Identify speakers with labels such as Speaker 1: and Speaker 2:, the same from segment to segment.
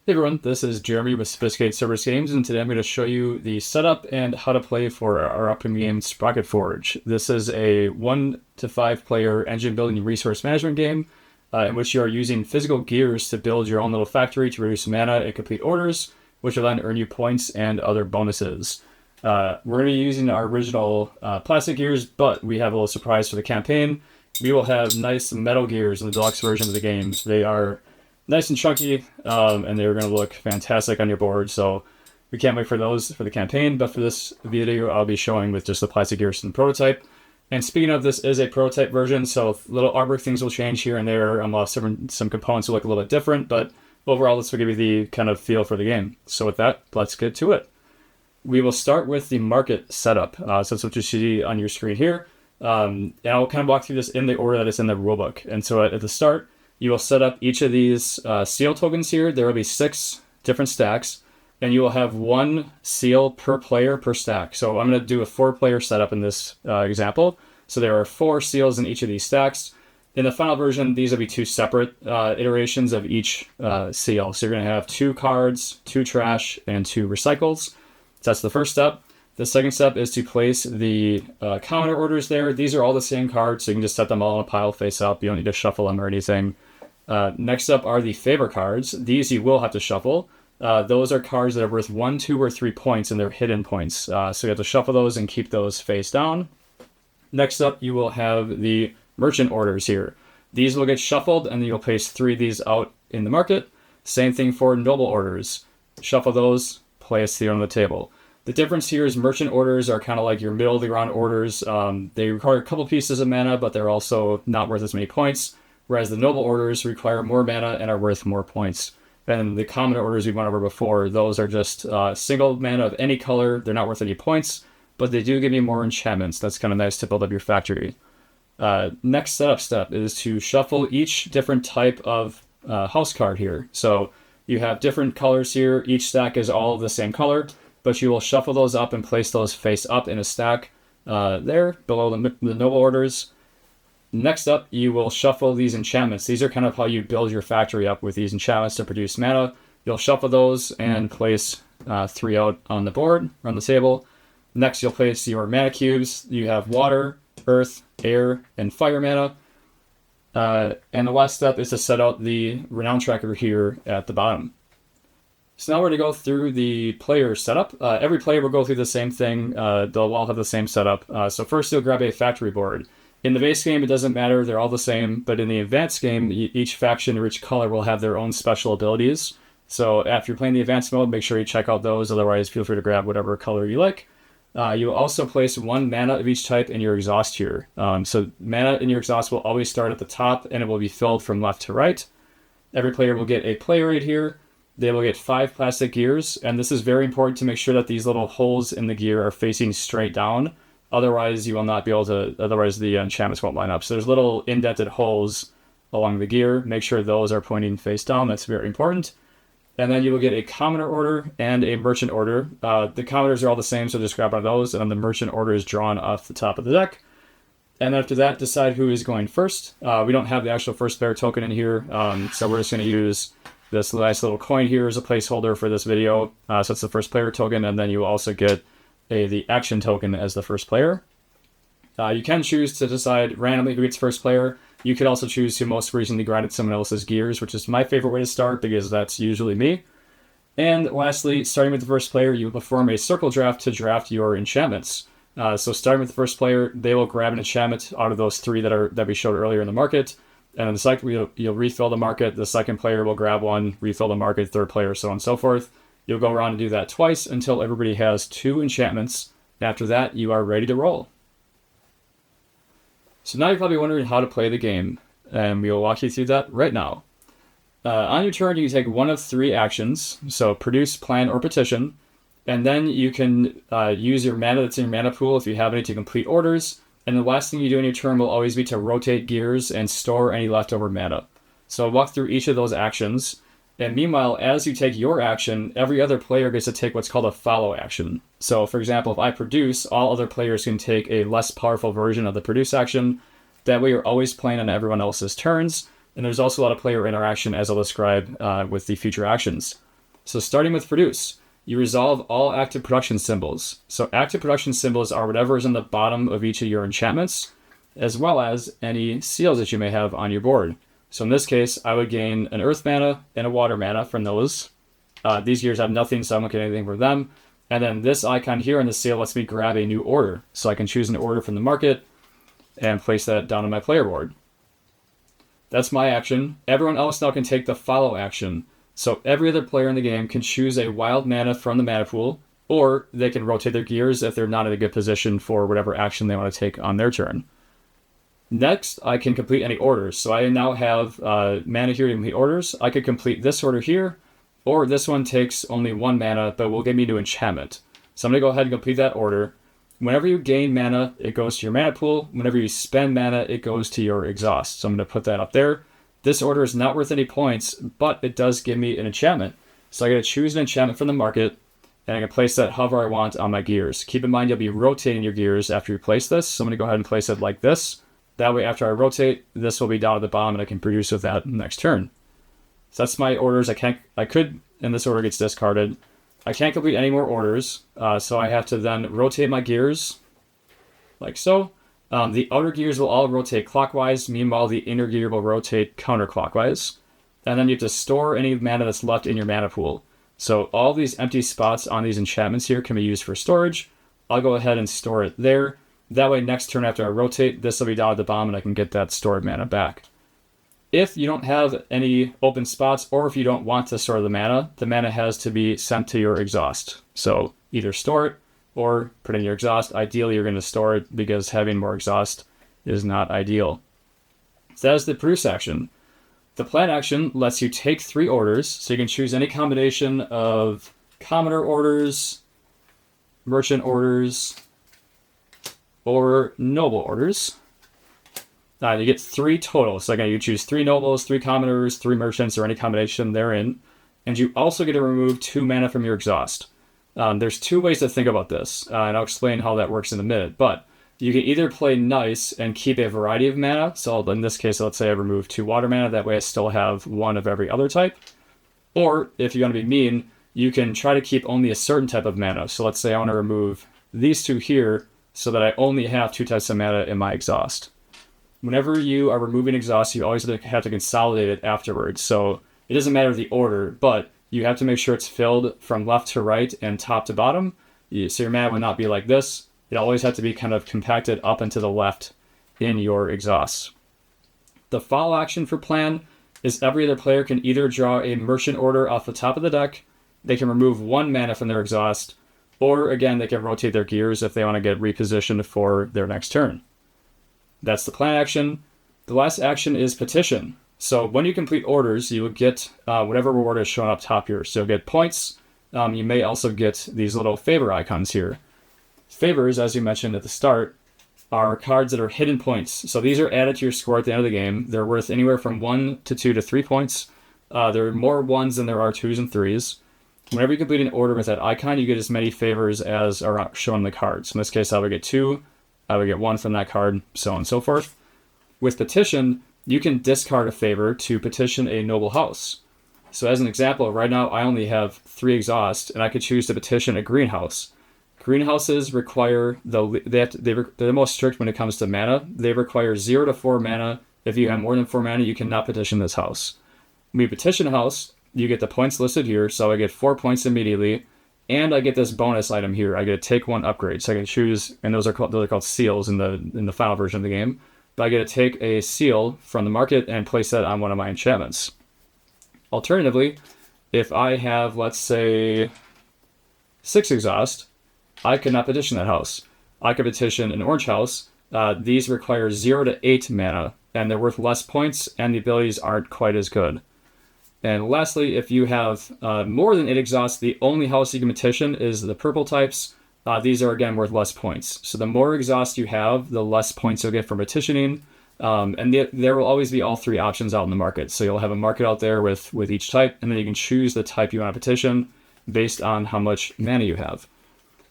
Speaker 1: Hey everyone, this is Jeremy with Sophisticated Service Games, and today I'm going to show you the setup and how to play for our upcoming game, Sprocketforge. This is a 1 to 5 player engine building resource management game in which you are using physical gears to build your own little factory to reduce mana and complete orders, which will then earn you points and other bonuses. We're going to be using our original plastic gears, but we have a little surprise for the campaign. We will have nice metal gears in the deluxe version of the game. They are nice and chunky, and they're going to look fantastic on your board, so we can't wait for those for the campaign. But for this video, I'll be showing with just the plastic gears and prototype. And speaking of, this is a prototype version, so little artwork things will change here and there. Some components will look a little bit different, but overall, this will give you the kind of feel for the game. So with that, let's get to it. We will start with the market setup. So that's what you see on your screen here. And I'll kind of walk through this in the order that it's in the rulebook. And so at the start, you will set up each of these seal tokens here. There will be 6 different stacks, and you will have 1 seal per player per stack. So I'm going to do a 4-player setup in this example. So there are 4 seals in each of these stacks. In the final version, these will be 2 separate iterations of each seal. So you're going to have 2 cards, 2 trash, and 2 recycles. So that's the first step. The second step is to place the counter orders there. These are all the same cards, so you can just set them all in a pile face up. You don't need to shuffle them or anything. Next up are the favor cards. These you will have to shuffle. Those are cards that are worth 1, 2, or 3 points, and they're hidden points. So you have to shuffle those and keep those face down. Next up, you will have the merchant orders here. These will get shuffled, and you'll place 3 of these out in the market. Same thing for noble orders. Shuffle those, place 3 on the table. The difference here is merchant orders are kind of like your middle of the ground orders. They require a couple pieces of mana, but they're also not worth as many points. Whereas the noble orders require more mana and are worth more points. And the common orders we went over before, those are just single mana of any color. They're not worth any points, but they do give you more enchantments. That's kind of nice to build up your factory. Next setup step is to shuffle each different type of house card here. So you have different colors here. Each stack is all the same color, but you will shuffle those up and place those face up in a stack there below the noble orders. Next up, you will shuffle these enchantments. These are kind of how you build your factory up with these enchantments to produce mana. You'll shuffle those and place 3 out on the board, on the table. Next, you'll place your mana cubes. You have water, earth, air, and fire mana. And the last step is to set out the renown tracker here at the bottom. So now we're going to go through the player setup. Every player will go through the same thing. They'll all have the same setup. So first, you'll grab a factory board. In the base game, it doesn't matter. They're all the same. But in the advanced game, each faction or each color will have their own special abilities. So after you're playing the advanced mode, make sure you check out those. Otherwise, feel free to grab whatever color you like. You will also place 1 mana of each type in your exhaust here. So mana in your exhaust will always start at the top, and it will be filled from left to right. Every player will get a player aid here. They will get 5 plastic gears, and this is very important to make sure that these little holes in the gear are facing straight down. Otherwise, you will not be able to, otherwise the enchantments won't line up. So there's little indented holes along the gear. Make sure those are pointing face down. That's very important. And then you will get a commoner order and a merchant order. The commoners are all the same, so just grab one of those, and then the merchant order is drawn off the top of the deck. And after that, decide who is going first. We don't have the actual first player token in here, so we're just going to use this nice little coin here as a placeholder for this video. So it's the first player token, and then you will also get the action token as the first player. You can choose to decide randomly who gets first player. You could also choose who most recently grinded someone else's gears, which is my favorite way to start because that's usually me. And lastly, starting with the first player, you will perform a circle draft to draft your enchantments. So starting with the first player, they will grab an enchantment out of those 3 that we showed earlier in the market. And in the second, you'll refill the market. The second player will grab one, refill the market, third player, so on and so forth. You'll go around and do that twice until everybody has 2 enchantments. After that, you are ready to roll. So now you're probably wondering how to play the game, and we will walk you through that right now. On your turn, you can take one of 3 actions, so produce, plan, or petition, and then you can use your mana that's in your mana pool if you have any to complete orders, and the last thing you do on your turn will always be to rotate gears and store any leftover mana. So I'll walk through each of those actions. And meanwhile, as you take your action, every other player gets to take what's called a follow action. So for example, if I produce, all other players can take a less powerful version of the produce action. That way you're always playing on everyone else's turns. And there's also a lot of player interaction, as I'll describe with the future actions. So starting with produce, you resolve all active production symbols. So active production symbols are whatever is on the bottom of each of your enchantments, as well as any seals that you may have on your board. So in this case, I would gain an earth mana and a water mana from those. These gears have nothing, so I won't get anything from them. And then this icon here in the seal lets me grab a new order. So I can choose an order from the market and place that down on my player board. That's my action. Everyone else now can take the follow action. So every other player in the game can choose a wild mana from the mana pool, or they can rotate their gears if they're not in a good position for whatever action they want to take on their turn. Next, I can complete any orders. So I now have mana here to complete orders. I could complete this order here, or this one takes only 1 mana, but will give me a new enchantment. So I'm going to go ahead and complete that order. Whenever you gain mana, it goes to your mana pool. Whenever you spend mana, it goes to your exhaust. So I'm going to put that up there. This order is not worth any points, but it does give me an enchantment. So I got to choose an enchantment from the market, and I can place that however I want on my gears. Keep in mind, you'll be rotating your gears after you place this. So I'm going to go ahead and place it like this. That way, after I rotate, this will be down at the bottom, and I can produce with that next turn. So that's my orders. I could, and this order gets discarded. I can't complete any more orders, so I have to then rotate my gears, like so. The outer gears will all rotate clockwise, meanwhile the inner gear will rotate counterclockwise. And then you have to store any mana that's left in your mana pool. So all these empty spots on these enchantments here can be used for storage. I'll go ahead and store it there. That way next turn after I rotate, this will be down at the bottom and I can get that stored mana back. If you don't have any open spots, or if you don't want to store the mana has to be sent to your exhaust. So either store it or put in your exhaust. Ideally, you're going to store it because having more exhaust is not ideal. So that is the produce action. The plan action lets you take 3 orders, so you can choose any combination of commoner orders, merchant orders, or noble orders. You get 3 total. So again, you choose 3 nobles, 3 commoners, 3 merchants, or any combination therein. And you also get to remove 2 mana from your exhaust. There's 2 ways to think about this, and I'll explain how that works in a minute. But you can either play nice and keep a variety of mana. So in this case, let's say I remove 2 water mana. That way I still have 1 of every other type. Or if you want to be mean, you can try to keep only a certain type of mana. So let's say I want to remove these 2 here so that I only have 2 types of mana in my exhaust. Whenever you are removing exhaust, you always have to consolidate it afterwards. So it doesn't matter the order, but you have to make sure it's filled from left to right and top to bottom. So your mana would not be like this. It always has to be kind of compacted up and to the left in your exhaust. The follow action for plan is every other player can either draw a merchant order off the top of the deck, they can remove 1 mana from their exhaust, or again, they can rotate their gears if they want to get repositioned for their next turn. That's the plan action. The last action is petition. So when you complete orders, you will get whatever reward is shown up top here. So you'll get points. You may also get these little favor icons here. Favors, as you mentioned at the start, are cards that are hidden points. So these are added to your score at the end of the game. They're worth anywhere from 1 to 2 to 3 points. There are more 1s than there are 2s and 3s. Whenever you complete an order with that icon, you get as many favors as are shown in the cards. In this case, I would get 2. I would get 1 from that card, so on and so forth. With petition, you can discard a favor to petition a noble house. So as an example, right now I only have 3 exhaust, and I could choose to petition a greenhouse. Greenhouses require, they're the most strict when it comes to mana. They require 0 to 4 mana. If you have more than 4 mana, you cannot petition this house. When you petition a house, you get the points listed here, so I get 4 points immediately. And I get this bonus item here. I get to take 1 upgrade. So I can choose, and those are called seals in the final version of the game. But I get to take a seal from the market and place that on one of my enchantments. Alternatively, if I have, let's say, 6 exhaust, I could not petition that house. I could petition an orange house. These require 0 to 8 mana, and they're worth less points, and the abilities aren't quite as good. And lastly, if you have more than 8 exhausts, the only house you can petition is the purple types. These are, again, worth less points. So the more exhaust you have, the less points you'll get for petitioning. And there will always be all 3 options out in the market. So you'll have a market out there with each type, and then you can choose the type you want to petition based on how much mana you have.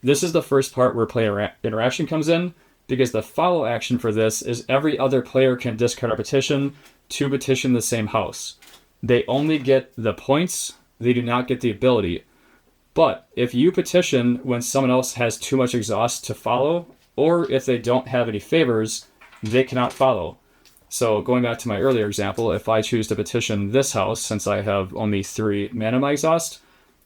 Speaker 1: This is the first part where player interaction comes in, because the follow action for this is every other player can discard a petition to petition the same house. They only get the points they do not get the ability. But if you petition when someone else has too much exhaust to follow, or if they don't have any favors, they cannot follow. So going back to my earlier example, if I choose to petition this house, since I have only 3 mana in my exhaust,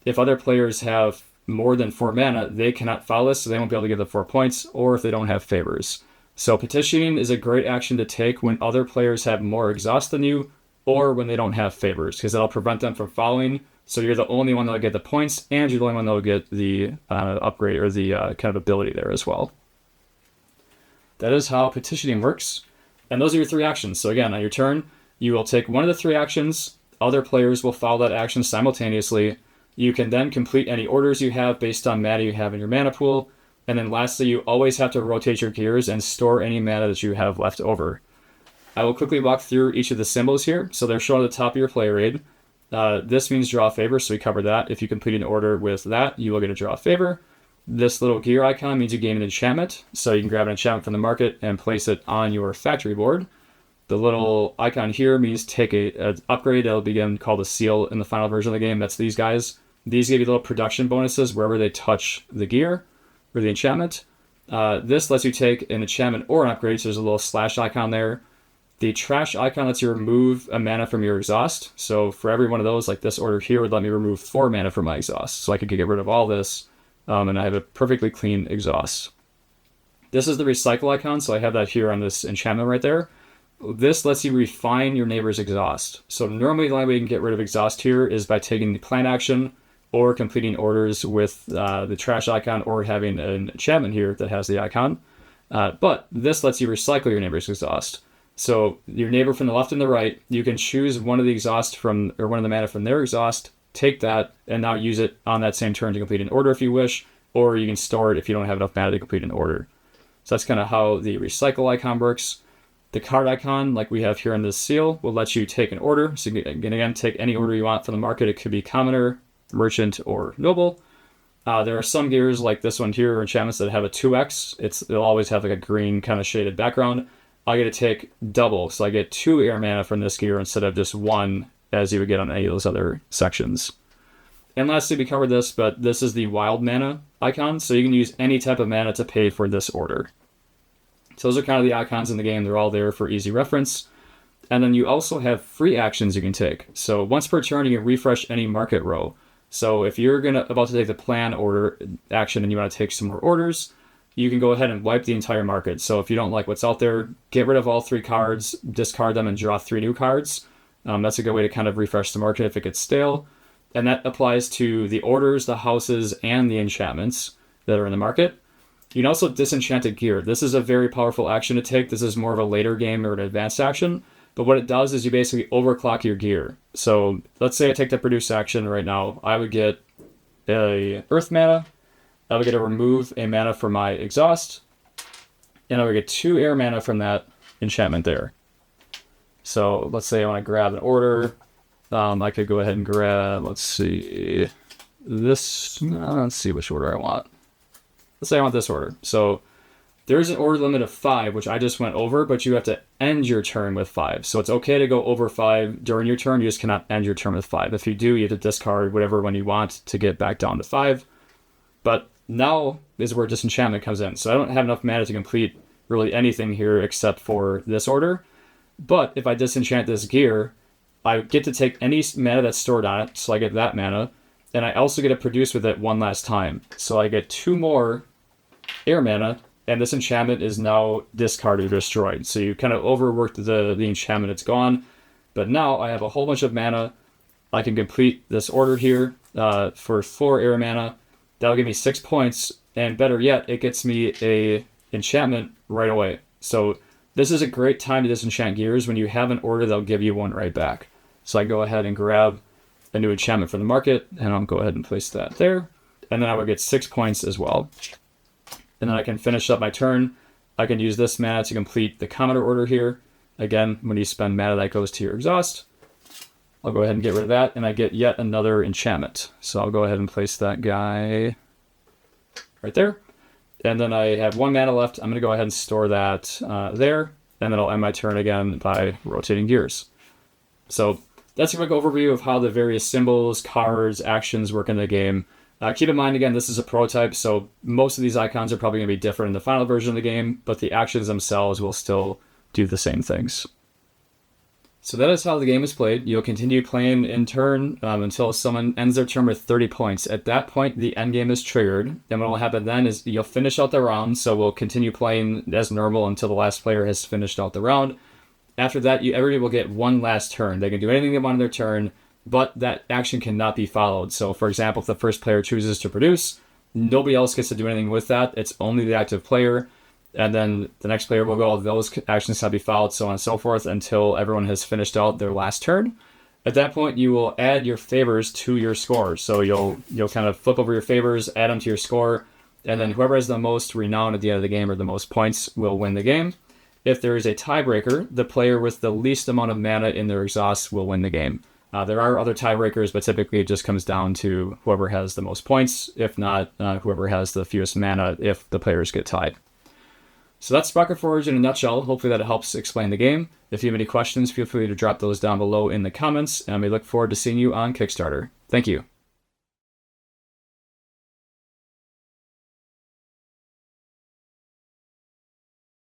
Speaker 1: if other players have more than 4 mana, they cannot follow this, so they won't be able to give the 4 points, or if they don't have favors. So petitioning is a great action to take when other players have more exhaust than you, or when they don't have favors, because that'll prevent them from following. So you're the only one that'll get the points, and you're the only one that'll get the upgrade or the kind of ability there as well. That is how petitioning works. And those are your 3 actions. So again, on your turn, you will take one of the 3 actions. Other players will follow that action simultaneously. You can then complete any orders you have based on mana you have in your mana pool. And then lastly, you always have to rotate your gears and store any mana that you have left over. I will quickly walk through each of the symbols here. So they're shown at the top of your player aid. This means draw a favor, so we covered that. If you complete an order with that, you will get a draw a favor. This little gear icon means you gain an enchantment, so you can grab an enchantment from the market and place it on your factory board. The little icon here means take an upgrade that'll begin called a seal in the final version of the game. That's these guys. These give you little production bonuses wherever they touch the gear or the enchantment. This lets you take an enchantment or an upgrade, so there's a little slash icon there. The trash icon lets you remove a mana from your exhaust. So for every one of those, like this order here would let me remove 4 mana from my exhaust. So I could get rid of all this, and I have a perfectly clean exhaust. This is the recycle icon, so I have that here on this enchantment right there. This lets you refine your neighbor's exhaust. So normally the only way you can get rid of exhaust here is by taking the plant action or completing orders with the trash icon or having an enchantment here that has the icon. But this lets you recycle your neighbor's exhaust. So your neighbor from the left and the right, you can choose one of the exhaust from, or one of the mana from their exhaust, take that, and now use it on that same turn to complete an order if you wish, or you can store it if you don't have enough mana to complete an order. So that's kind of how the recycle icon works. The card icon, like we have here in this seal, will let you take an order. So you can, again, take any order you want from the market. It could be commoner, merchant, or noble. There are some gears like this one here, or enchantments that have a 2x. They'll always have like a green kind of shaded background. I get to take double, so I get 2 air mana from this gear instead of just 1, as you would get on any of those other sections. And lastly, we covered this, but this is the wild mana icon, so you can use any type of mana to pay for this order. So those are kind of the icons in the game. They're all there for easy reference. And then you also have free actions you can take. So once per turn, you can refresh any market row. So if you're about to take the plan order action and you want to take some more orders, you can go ahead and wipe the entire market. So if you don't like what's out there, get rid of all 3 cards, discard them, and draw 3 new cards. That's a good way to kind of refresh the market if it gets stale. And that applies to the orders, the houses, and the enchantments that are in the market. You can also disenchant a gear. This is a very powerful action to take. This is more of a later game or an advanced action. But what it does is you basically overclock your gear. So let's say I take the produce action right now. I would get a earth mana. I would get to remove a mana from my exhaust, and I would get 2 air mana from that enchantment there. So let's say I want to grab an order. I could go ahead and grab, let's see, this. Let's see which order I want. Let's say I want this order. So there's an order limit of 5, which I just went over, but you have to end your turn with 5. So it's okay to go over 5 during your turn. You just cannot end your turn with 5. If you do, you have to discard whatever one you want to get back down to 5. But now is where disenchantment comes in. So I don't have enough mana to complete really anything here except for this order. But if I disenchant this gear, I get to take any mana that's stored on it, so I get that mana. And I also get to produce with it one last time. So I get 2 more air mana, and this enchantment is now discarded or destroyed. So you kind of overworked the enchantment, it's gone. But now I have a whole bunch of mana. I can complete this order here for 4 air mana. That'll give me 6 points, and better yet, it gets me a enchantment right away. So this is a great time to disenchant gears when you have an order that'll give you one right back. So I go ahead and grab a new enchantment from the market, and I'll go ahead and place that there. And then I would get 6 points as well. And then I can finish up my turn. I can use this mana to complete the commoner order here. Again, when you spend mana, that goes to your exhaust. I'll go ahead and get rid of that, and I get yet another enchantment. So I'll go ahead and place that guy right there. And then I have 1 mana left. I'm going to go ahead and store that there, and then I'll end my turn again by rotating gears. So that's a quick overview of how the various symbols, cards, actions work in the game. Keep in mind, again, this is a prototype, so most of these icons are probably going to be different in the final version of the game, but the actions themselves will still do the same things. So that is how the game is played. You'll continue playing in turn until someone ends their turn with 30 points. At that point, the end game is triggered. Then what will happen then is you'll finish out the round, so we'll continue playing as normal until the last player has finished out the round. After that, everybody will get one last turn. They can do anything they want on their turn, but that action cannot be followed. So, for example, if the first player chooses to produce, nobody else gets to do anything with that. It's only the active player. And then the next player will go, those actions cannot be followed, so on and so forth, until everyone has finished out their last turn. At that point, you will add your favors to your score. So you'll kind of flip over your favors, add them to your score, and then whoever has the most renown at the end of the game or the most points will win the game. If there is a tiebreaker, the player with the least amount of mana in their exhaust will win the game. There are other tiebreakers, but typically it just comes down to whoever has the most points, if not whoever has the fewest mana if the players get tied. So that's Sprocketforge in a nutshell. Hopefully that helps explain the game. If you have any questions, feel free to drop those down below in the comments, and we look forward to seeing you on Kickstarter. Thank you.